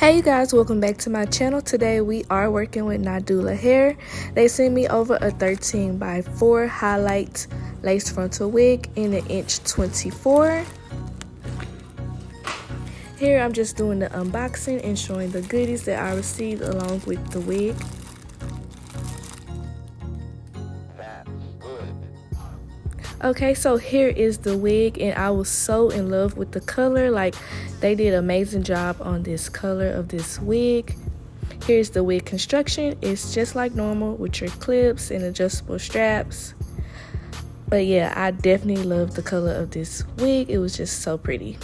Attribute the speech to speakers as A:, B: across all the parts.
A: Hey you guys, welcome back to my channel. Today we are working with NadulaHair. They sent me over a 13x4 highlight lace frontal wig in an inch 24. Here I'm just doing the unboxing and showing the goodies that I received along with the wig. Okay, so here is the wig, and I was so in love with the color. Like, they did an amazing job on this color of this wig. Here's the wig construction. It's just like normal with your clips and adjustable straps. But yeah, I definitely love the color of this wig. It was just so pretty.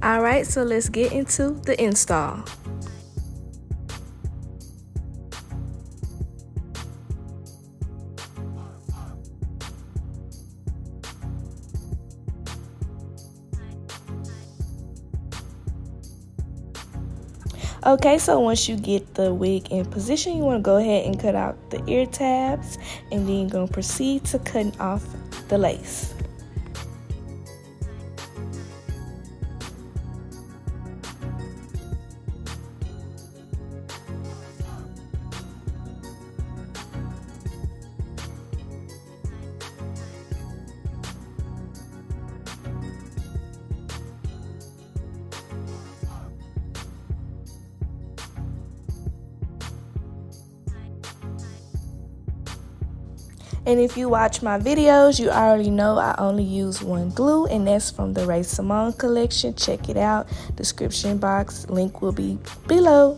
A: Alright, so let's get into the install. Okay, so once you get the wig in position, you want to go ahead and cut out the ear tabs, and then you're going to proceed to cutting off the lace. And if you watch my videos, you already know I only use one glue, and that's from the TheRaeSymone collection. Check it out. Description box, link will be below.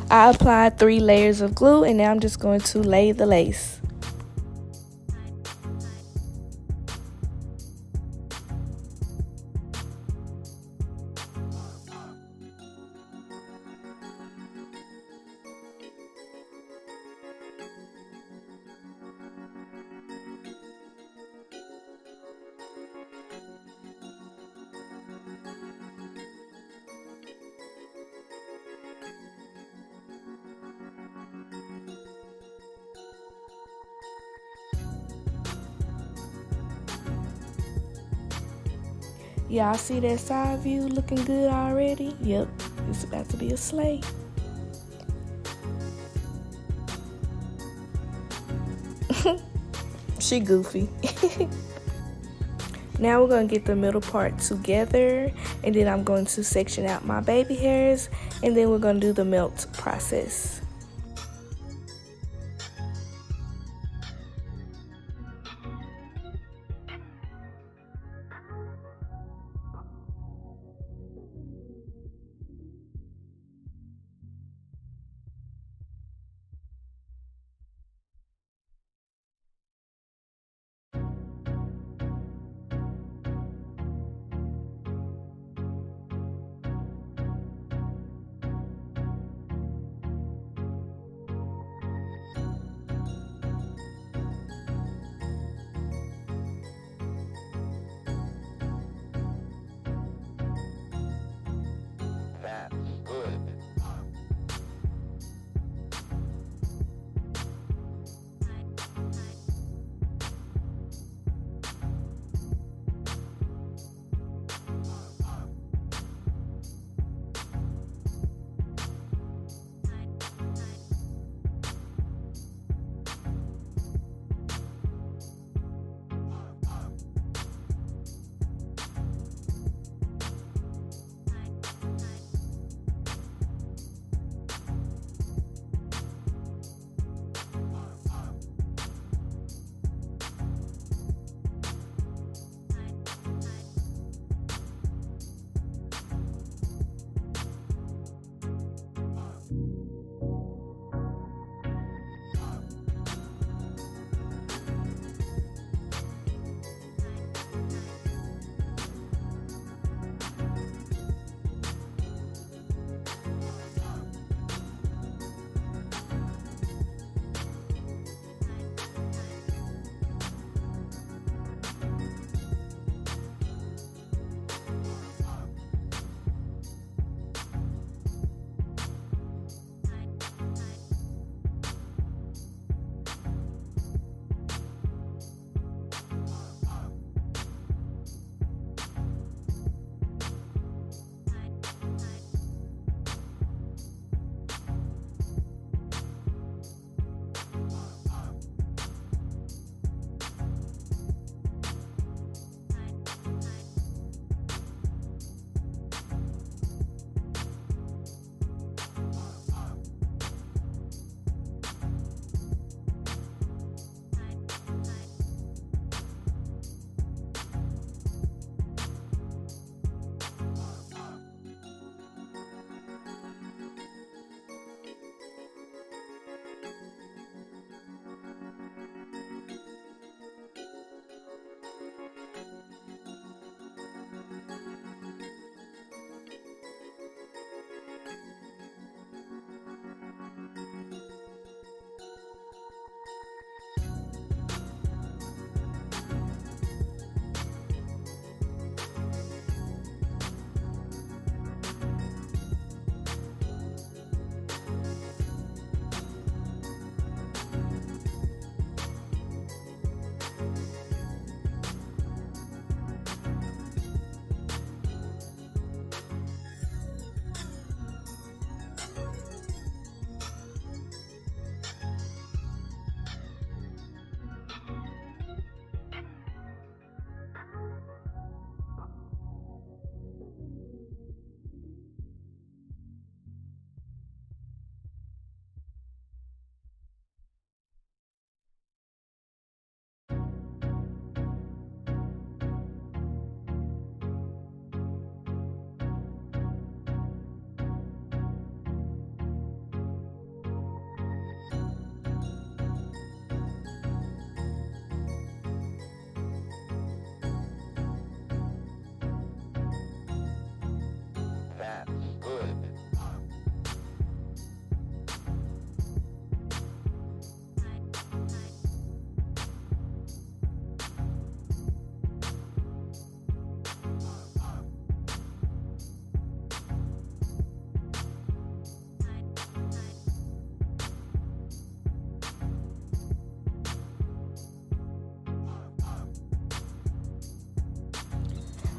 A: I applied 3 layers of glue, and now I'm just going to lay the lace. Y'all see that side view looking good already? Yep, it's about to be a slay. She goofy. Now we're going to get the middle part together, and then I'm going to section out my baby hairs, and then we're going to do the melt process.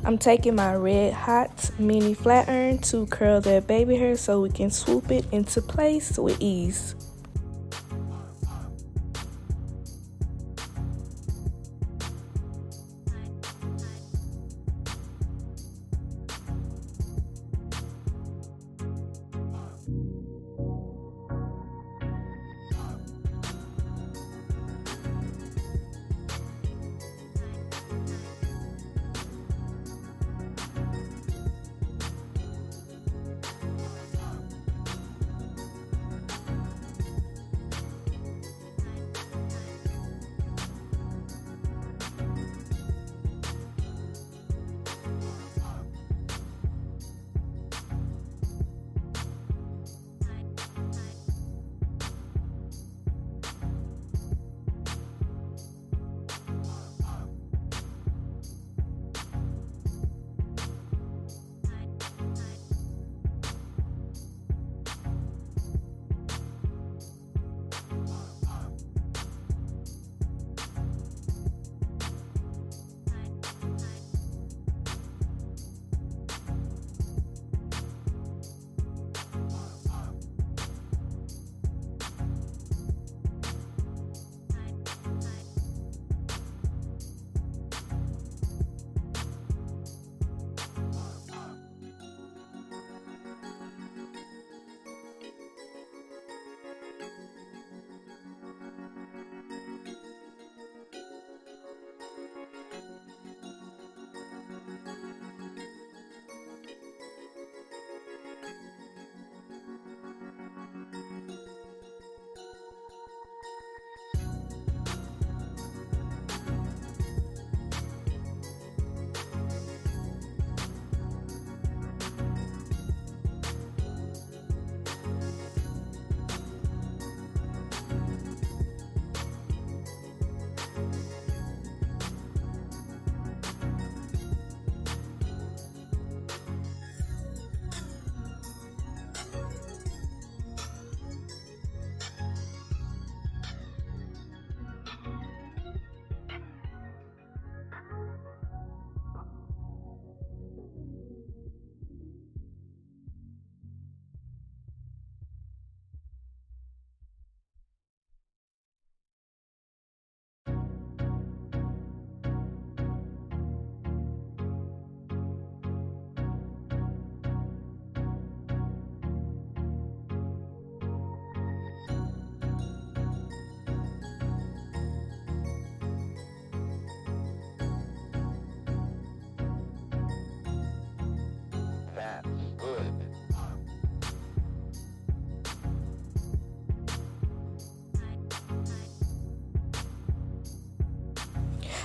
A: I'm taking my red hot mini flat iron to curl that baby hair so we can swoop it into place with ease.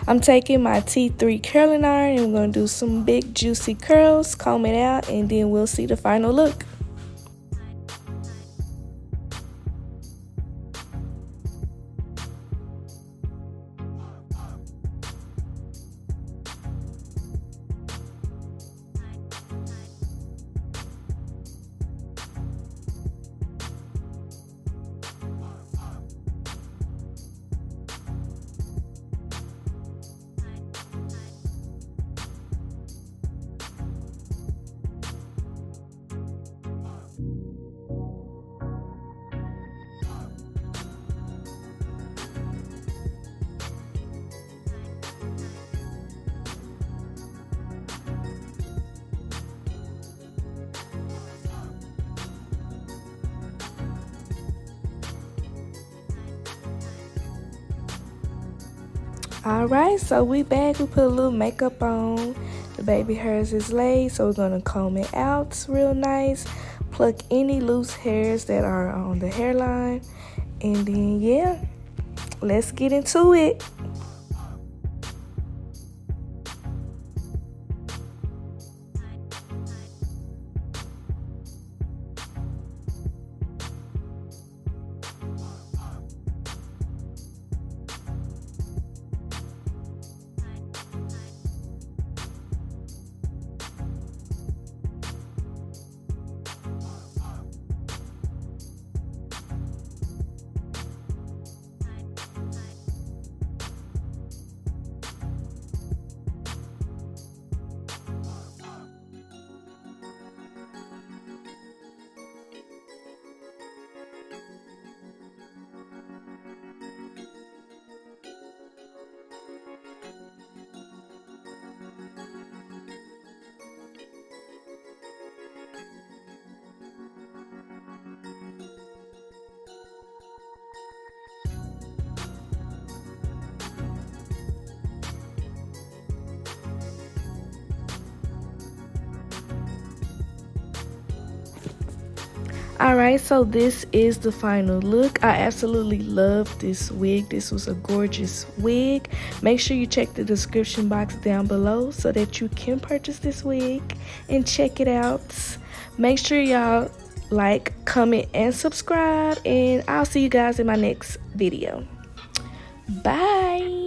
A: I'm taking my T3 curling iron and we're going to do some big juicy curls, comb it out, and then we'll see the final look. Alright, so we back. We put a little makeup on. The baby hairs is laid, so we're going to comb it out real nice. Pluck any loose hairs that are on the hairline. And then, yeah, let's get into it. Alright, so this is the final look. I absolutely love this wig. This was a gorgeous wig. Make sure you check the description box down below so that you can purchase this wig and check it out. Make sure y'all like, comment, and subscribe, and I'll see you guys in my next video. Bye.